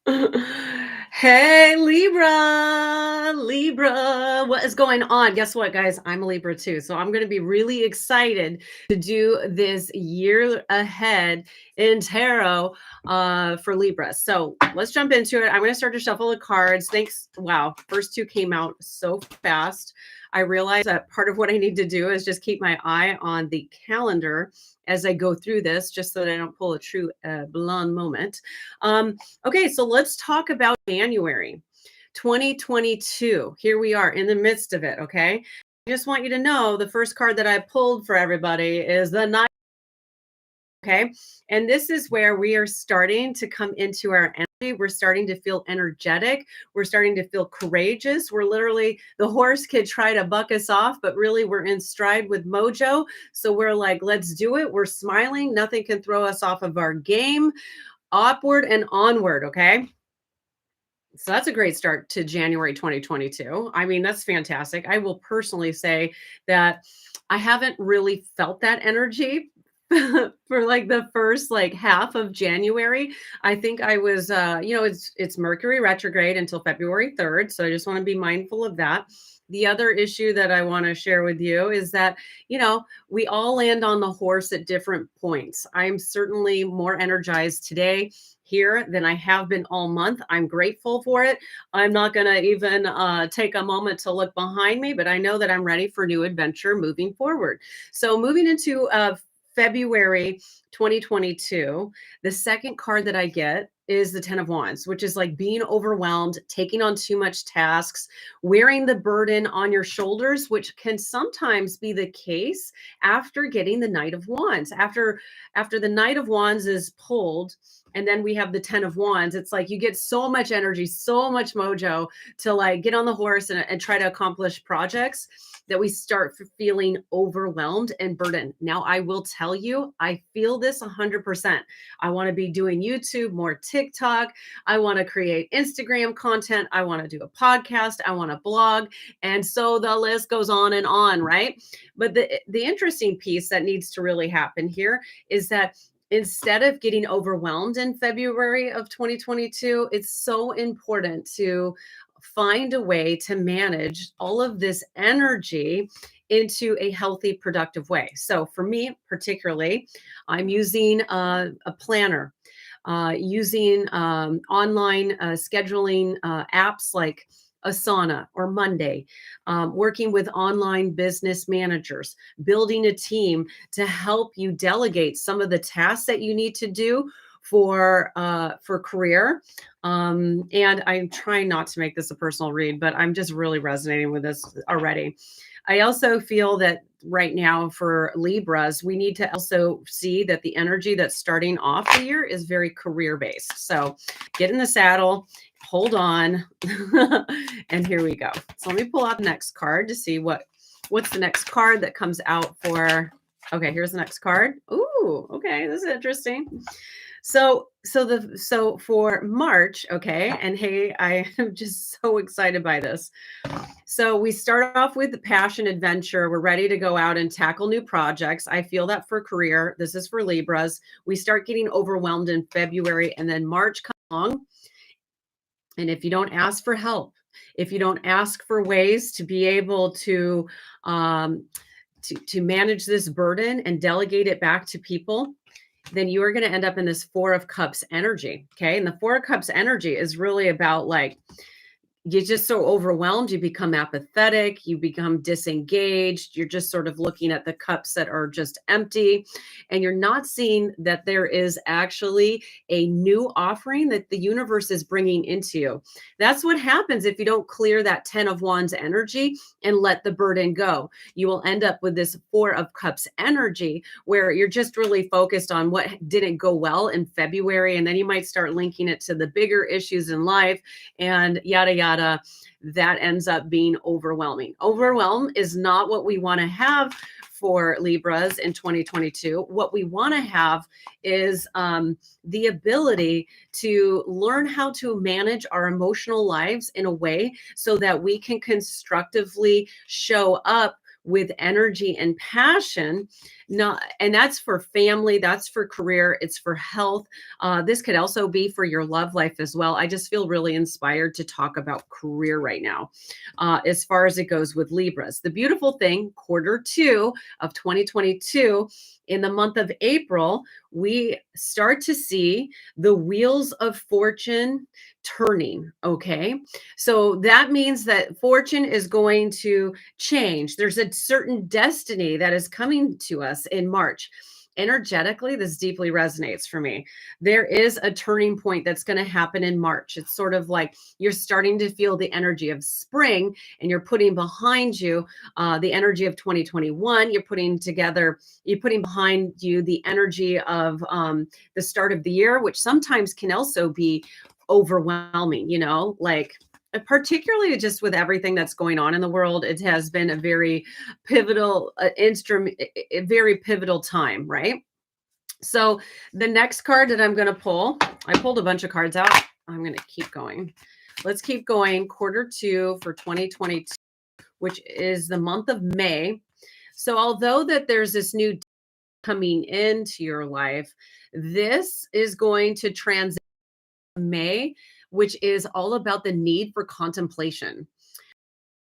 Hey Libra, what is going on? Guess what, guys? I'm a Libra too. So I'm going to be really excited to do this year ahead in tarot for Libra. So let's jump into it. I'm going to start to shuffle the cards. Thanks. Wow. First two came out so fast. I realized that part of what I need to do is just keep my eye on the calendar as I go through this, just so that I don't pull a true blonde moment. Um, Okay, so let's talk about January 2022. Here we are in the midst of it. Okay. I just want you to know the first card that I pulled for everybody is the Knight. Okay. And this is where we are starting to come into our energy. We're starting to feel energetic. We're starting to feel courageous. We're literally, the horse could try to buck us off, but really we're in stride with mojo. So we're like, let's do it. We're smiling. Nothing can throw us off of our game. Upward and onward. Okay. So that's a great start to January 2022. I mean, that's fantastic. I will personally say that I haven't really felt that energy for like the first like half of January. I think I was it's Mercury retrograde until February 3rd, so I just want to be mindful of that. The other issue that I want to share with you is that, we all land on the horse at different points. I'm certainly more energized today here than I have been all month. I'm grateful for it. I'm not going to even take a moment to look behind me, but I know that I'm ready for new adventure moving forward. So, moving into February 2022, the second card that I get is the 10 of Wands, which is like being overwhelmed, taking on too much tasks, wearing the burden on your shoulders, which can sometimes be the case after getting the Knight of Wands. After the Knight of Wands is pulled, and then we have the 10 of Wands, it's like you get so much energy, so much mojo to like get on the horse and try to accomplish projects that we start feeling overwhelmed and burdened. Now, I will tell you, I feel this 100%. I want to be doing YouTube, more TikTok. I want to create Instagram content. I want to do a podcast. I want to blog. And so the list goes on, right? But the interesting piece that needs to really happen here is that instead of getting overwhelmed in February of 2022, it's so important to find a way to manage all of this energy into a healthy, productive way. So, for me, particularly, I'm using a planner, using online scheduling apps like Asana or Monday, working with online business managers, building a team to help you delegate some of the tasks that you need to do for career. And I'm trying not to make this a personal read, but I'm just really resonating with this already. I also feel that right now for Libras, we need to also see that the energy that's starting off the year is very career based. So get in the saddle, hold on, and here we go. So let me pull out the next card to see what's the next card that comes out for. Okay, here's the next card. Ooh, okay, this is interesting. So for March, okay, and hey, I am just so excited by this. So we start off with the passion adventure. We're ready to go out and tackle new projects. I feel that for career. This is for Libras. We start getting overwhelmed in February, and then March comes along. And if you don't ask for help, if you don't ask for ways to be able um, to manage this burden and delegate it back to people, then you are going to end up in this Four of Cups energy. Okay. And the Four of Cups energy is really about like, you're just so overwhelmed, you become apathetic, you become disengaged, you're just sort of looking at the cups that are just empty, and you're not seeing that there is actually a new offering that the universe is bringing into you. That's what happens if you don't clear that 10 of Wands energy and let the burden go. You will end up with this Four of Cups energy where you're just really focused on what didn't go well in February, and then you might start linking it to the bigger issues in life and yada yada. That ends up being overwhelming. Overwhelm is not what we want to have for Libras in 2022. What we want to have is the ability to learn how to manage our emotional lives in a way so that we can constructively show up with energy and passion. Not, and that's for family, that's for career, it's for health. This could also be for your love life as well. I just feel really inspired to talk about career right now, as far as it goes with Libras. The beautiful thing, quarter two of 2022, in the month of April, we start to see the wheels of fortune turning. Okay. So that means that fortune is going to change. There's a certain destiny that is coming to us in March. Energetically, this deeply resonates for me. There is a turning point that's going to happen in March. It's sort of like you're starting to feel the energy of spring, and you're putting behind you the energy of 2021. You're putting behind you the energy of the start of the year, which sometimes can also be overwhelming, like particularly just with everything that's going on in the world. It has been a very pivotal instrument, a very pivotal time, right? So the next card that I'm going to pull, I pulled a bunch of cards out. I'm going to keep going. Let's keep going. Quarter two for 2022, which is the month of May. So although that there's this new coming into your life, this is going to transition May, which is all about the need for contemplation.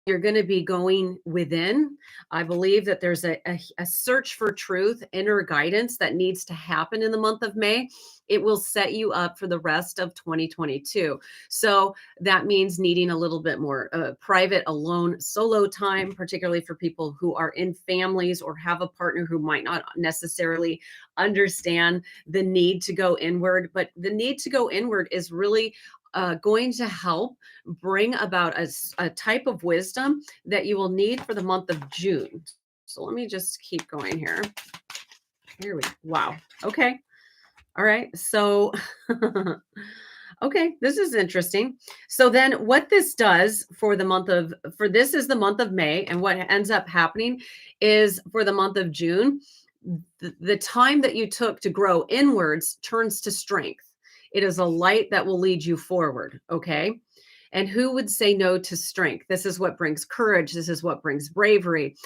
You're going to be going within. I believe that there's a search for truth, inner guidance that needs to happen in the month of May. It will set you up for the rest of 2022. So that means needing a little bit more private, alone, solo time, particularly for people who are in families or have a partner who might not necessarily understand the need to go inward. But the need to go inward is really going to help bring about a type of wisdom that you will need for the month of June. So let me just keep going here. Here we go. Wow. Okay. All right. So, okay, this is interesting. So then what this does for this is the month of May. And what ends up happening is for the month of June, the time that you took to grow inwards turns to strength. It is a light that will lead you forward. Okay. And who would say no to strength? This is what brings courage. This is what brings bravery.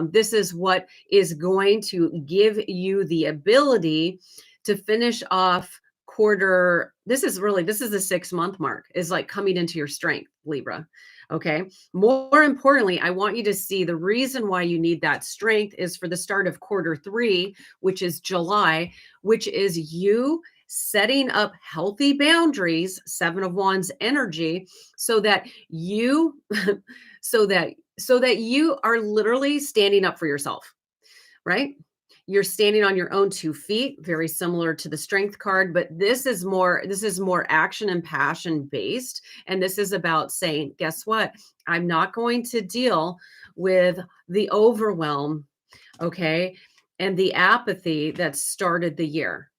This is what is going to give you the ability to finish off quarter. This is the 6-month mark, is like coming into your strength, Libra. Okay. More importantly, I want you to see the reason why you need that strength is for the start of quarter 3, which is July, which is you setting up healthy boundaries, 7 of Wands energy, so that you so that you are literally standing up for yourself, right? You're standing on your own 2 feet, very similar to the strength card, but this is more action and passion based. And this is about saying, guess what? I'm not going to deal with the overwhelm, okay, and the apathy that started the year.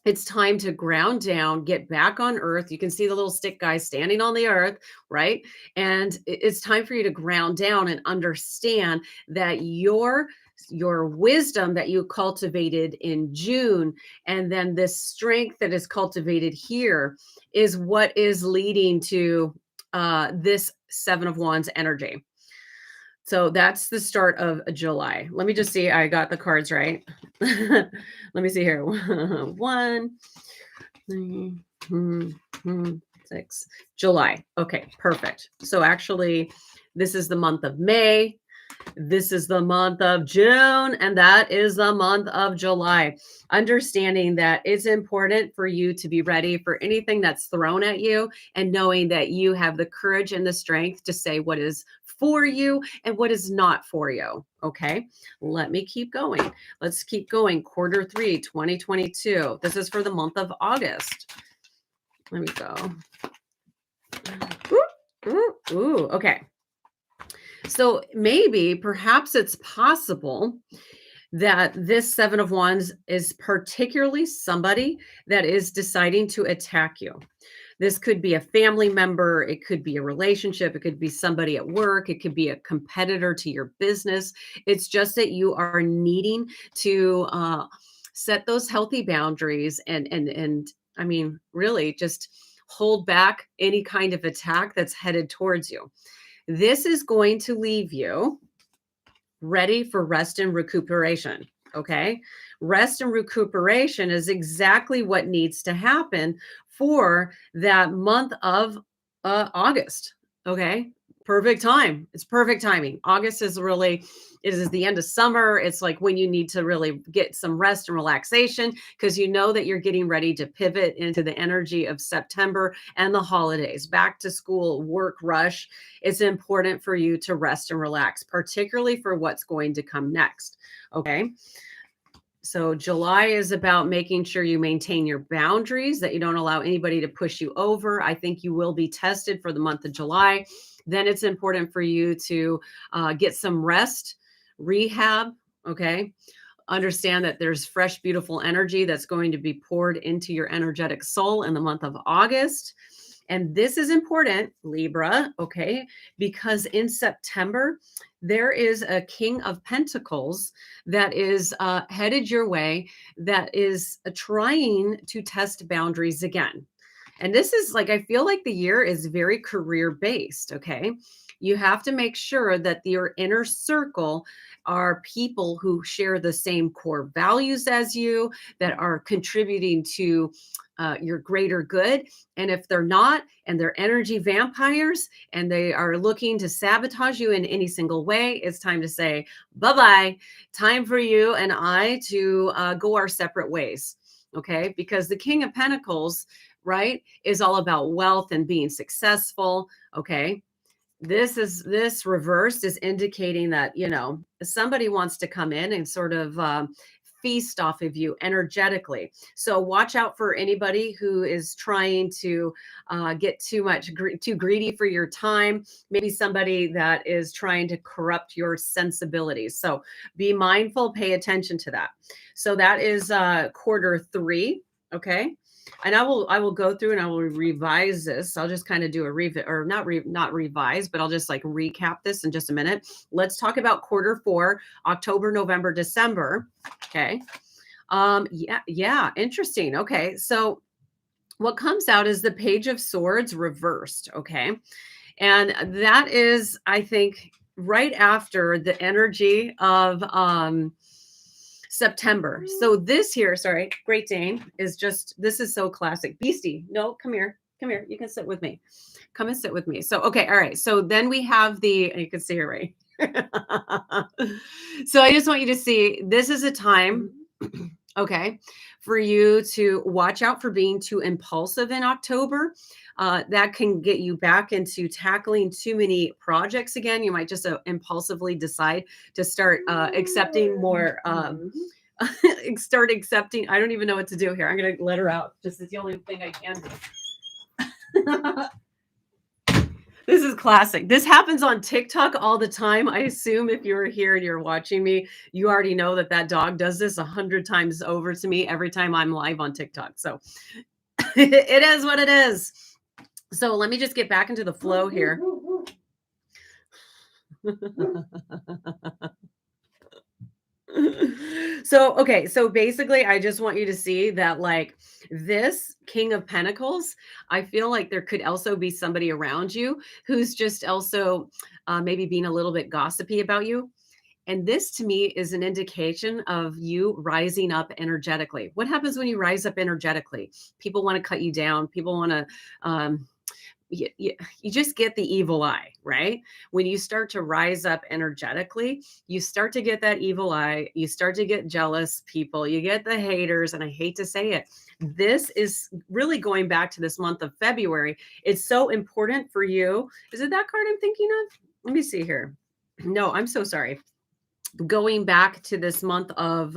It's time to ground down, get back on earth. You can see the little stick guy standing on the earth, right? And it's time for you to ground down and understand that your wisdom that you cultivated in June, and then this strength that is cultivated here, is what is leading to this 7 of Wands energy. So that's the start of July. Let me just see. I got the cards right. Let me see here. 1, 6, July. Okay, perfect. So actually, this is the month of May. This is the month of June, and that is the month of July. Understanding that it's important for you to be ready for anything that's thrown at you, and knowing that you have the courage and the strength to say what is for you and what is not for you. Okay, let me keep going. Let's keep going. Quarter 3, 2022. This is for the month of August. Let me go. Ooh, okay. So perhaps it's possible that this 7 of Wands is particularly somebody that is deciding to attack you. This could be a family member. It could be a relationship. It could be somebody at work. It could be a competitor to your business. It's just that you are needing to set those healthy boundaries and I mean, really just hold back any kind of attack that's headed towards you. This is going to leave you ready for rest and recuperation. Okay. Rest and recuperation is exactly what needs to happen for that month of August. Okay. Perfect time. It's perfect timing. August is really, it is the end of summer. It's like when you need to really get some rest and relaxation because you know that you're getting ready to pivot into the energy of September and the holidays, back to school, work rush. It's important for you to rest and relax, particularly for what's going to come next. Okay. So July is about making sure you maintain your boundaries, that you don't allow anybody to push you over. I think you will be tested for the month of July. Then it's important for you to get some rest, rehab. Okay. Understand that there's fresh, beautiful energy that's going to be poured into your energetic soul in the month of August. And this is important, Libra, okay, because in September, there is a King of Pentacles that is headed your way, that is trying to test boundaries again. And this is like, I feel like the year is very career based. Okay. You have to make sure that your inner circle are people who share the same core values as you, that are contributing to your greater good. And if they're not, and they're energy vampires, and they are looking to sabotage you in any single way, it's time to say bye bye. Time for you and I to go our separate ways. Okay. Because the King of Pentacles, right, is all about wealth and being successful. Okay. This reversed is indicating that, somebody wants to come in and sort of feast off of you energetically. So watch out for anybody who is trying to get too greedy for your time. Maybe somebody that is trying to corrupt your sensibilities. So be mindful, pay attention to that. So that is Q3. Okay. And I will go through and I will revise this. I'll just kind of do a or not revise, but I'll just like recap this in just a minute. Let's talk about Q4, October, November, December. Okay. Yeah, interesting. Okay. So what comes out is the Page of Swords reversed. Okay. And that is, I think, right after the energy of September. So this here, sorry, Great Dane is just, this is so classic. Beastie, no, come here. Come here. You can sit with me. Come and sit with me. So, okay. All right. So then we have you can see her, right? So I just want you to see, this is a time, okay, for you to watch out for being too impulsive in October. That can get you back into tackling too many projects again. You might just impulsively decide to start accepting more, start accepting. I don't even know what to do here. I'm going to let her out. Just it's the only thing I can do. This is classic. This happens on TikTok all the time. I assume if you're here and you're watching me, you already know that dog does this 100 times over to me every time I'm live on TikTok. So it is what it is. So let me just get back into the flow here. Okay. So basically, I just want you to see that like this King of Pentacles, I feel like there could also be somebody around you who's just also maybe being a little bit gossipy about you. And this to me is an indication of you rising up energetically. What happens when you rise up energetically? People want to cut you down. People want to, you just get the evil eye, right? When you start to rise up energetically, you start to get that evil eye. You start to get jealous people. You get the haters. And I hate to say it, this is really going back to this month of February. It's so important for you. Is it that card I'm thinking of? Let me see here. No, I'm so sorry. Going back to this month of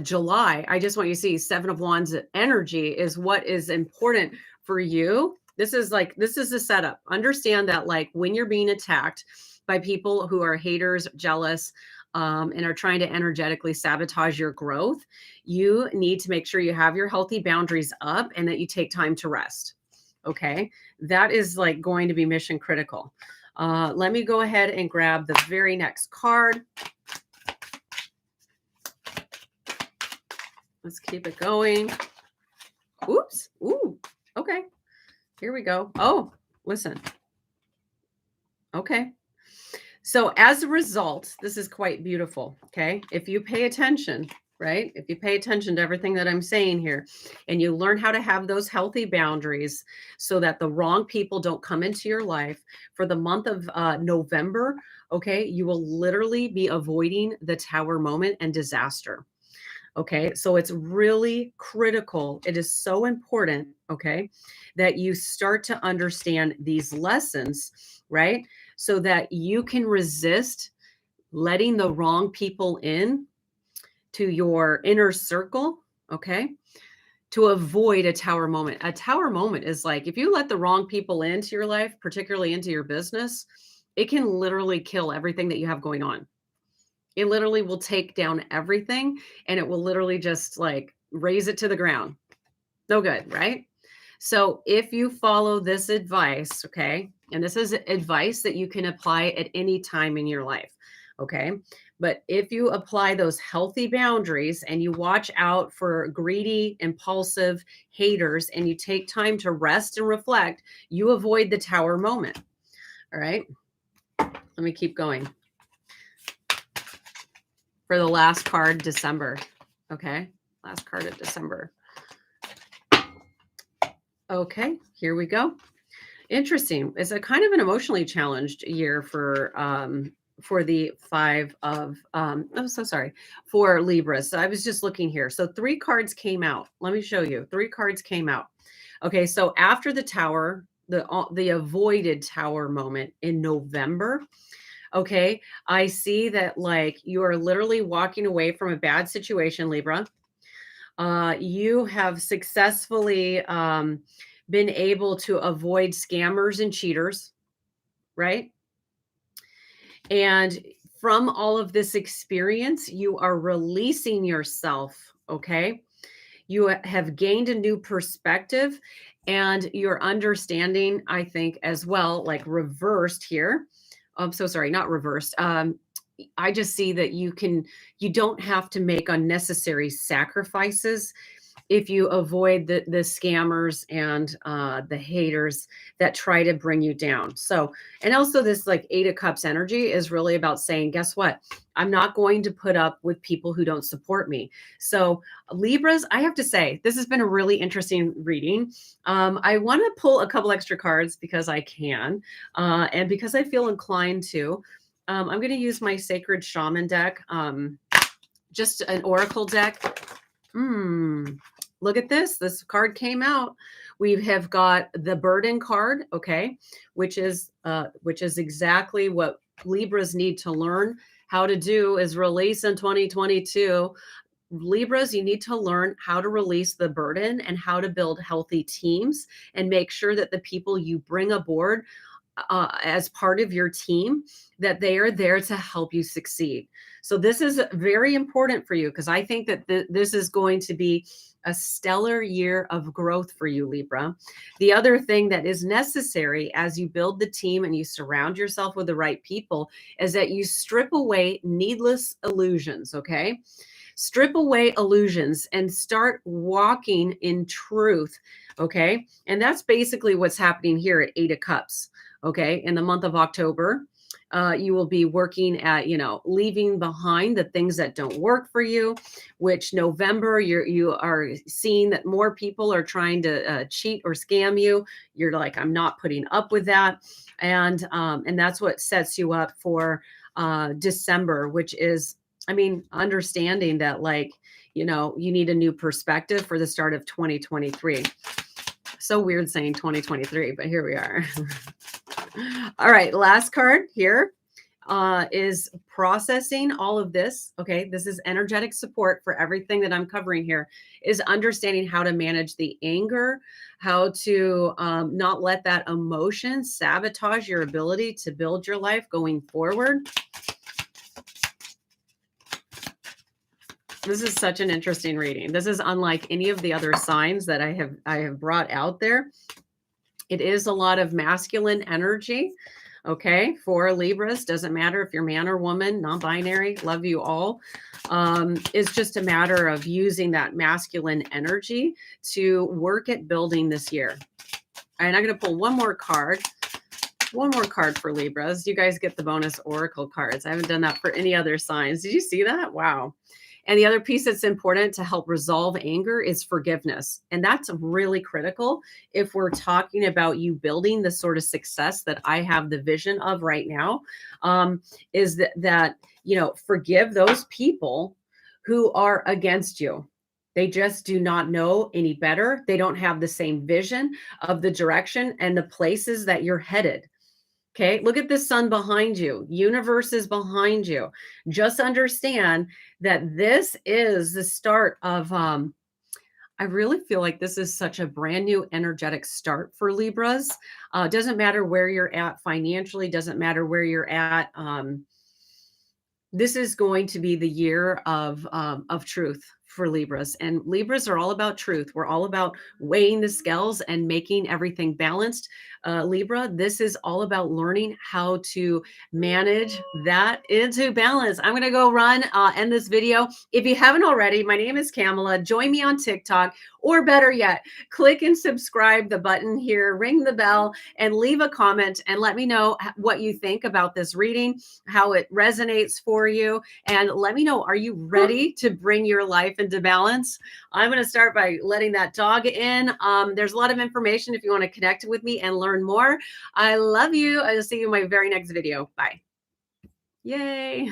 July, I just want you to see 7 of Wands energy is what is important for you. This is the setup. Understand that like when you're being attacked by people who are haters, jealous, and are trying to energetically sabotage your growth, you need to make sure you have your healthy boundaries up and that you take time to rest. Okay. That is like going to be mission critical. Let me go ahead and grab the very next card. Let's keep it going. Oops. Ooh. Okay. Here we go. Oh, listen. Okay. So as a result, this is quite beautiful, okay? If you pay attention, right? If you pay attention to everything that I'm saying here and you learn how to have those healthy boundaries so that the wrong people don't come into your life for the month of November, okay, you will literally be avoiding the tower moment and disaster. Okay, so it's really critical. It is so important, okay, that you start to understand these lessons, right? So that you can resist letting the wrong people in to your inner circle, okay, to avoid a tower moment. A tower moment is like if you let the wrong people into your life, particularly into your business, it can literally kill everything that you have going on. It literally will take down everything and it will literally just like raise it to the ground. No good, right? So if you follow this advice, okay, and this is advice that you can apply at any time in your life, okay? But if you apply those healthy boundaries and you watch out for greedy, impulsive haters and you take time to rest and reflect, you avoid the tower moment. All right? Let me keep going. For the last card, December. Okay, last card of December. Okay, here we go. Interesting. It's a kind of an emotionally challenged year for the five of I'm so sorry, for Libras. So I was just looking here. So 3 cards came out. Let me show you. 3 cards came out. Okay, so after the tower, the avoided tower moment in November. Okay, I see that like you are literally walking away from a bad situation, Libra. You have successfully been able to avoid scammers and cheaters, right? And from all of this experience, you are releasing yourself, okay? You have gained a new perspective and you're understanding, I think, as well, like reversed here. I'm so sorry, not reversed. I just see that you don't have to make unnecessary sacrifices if you avoid the scammers and the haters that try to bring you down. So, and also this like 8 of Cups energy is really about saying, guess what? I'm not going to put up with people who don't support me. So Libras, I have to say, this has been a really interesting reading. I want to pull a couple extra cards because I can, and because I feel inclined to. I'm going to use my Sacred Shaman deck, just an Oracle deck. Look at this. This card came out. We have got the burden card, okay, which is exactly what Libras need to learn how to do is release in 2022. Libras, you need to learn how to release the burden and how to build healthy teams and make sure that the people you bring aboard as part of your team, that they are there to help you succeed. So this is very important for you because I think that this is going to be a stellar year of growth for you, Libra. The other thing that is necessary as you build the team and you surround yourself with the right people is that you strip away needless illusions, okay? Strip away illusions and start walking in truth, okay? And that's basically what's happening here at 8 of Cups. Okay, in the month of October, you will be working at, leaving behind the things that don't work for you, which November, you are seeing that more people are trying to cheat or scam you. You're like, I'm not putting up with that. And that's what sets you up for December, which is, understanding that like, you need a new perspective for the start of 2023. So weird saying 2023, but here we are. All right, last card here is processing all of this. Okay, this is energetic support for everything that I'm covering here, is understanding how to manage the anger, how to not let that emotion sabotage your ability to build your life going forward. This is such an interesting reading. This is unlike any of the other signs that I have brought out there. It is a lot of masculine energy, okay, for Libras. Doesn't matter if you're man or woman, non-binary, love you all. It's just a matter of using that masculine energy to work at building this year. And I'm going to pull one more card. One more card for Libras. You guys get the bonus oracle cards. I haven't done that for any other signs. Did you see that? Wow. And the other piece that's important to help resolve anger is forgiveness. And that's really critical if we're talking about you building the sort of success that I have the vision of right now, is that, forgive those people who are against you. They just do not know any better. They don't have the same vision of the direction and the places that you're headed. Okay, look at the sun behind you. Universe is behind you. Just understand that this is the start of I really feel like this is such a brand new energetic start for Libras. Doesn't matter where you're at financially, doesn't matter where you're at. This is going to be the year of truth for Libras, and Libras are all about truth. We're all about weighing the scales and making everything balanced. Libra, this is all about learning how to manage that into balance. I'm going to go end this video. If you haven't already, my name is Kamala. Join me on TikTok, or better yet, click and subscribe the button here, ring the bell, and leave a comment and let me know what you think about this reading, how it resonates for you. And let me know, are you ready to bring your life into balance? I'm going to start by letting that dog in. There's a lot of information if you want to connect with me and learn more. I love you. I'll see you in my very next video. Bye. Yay.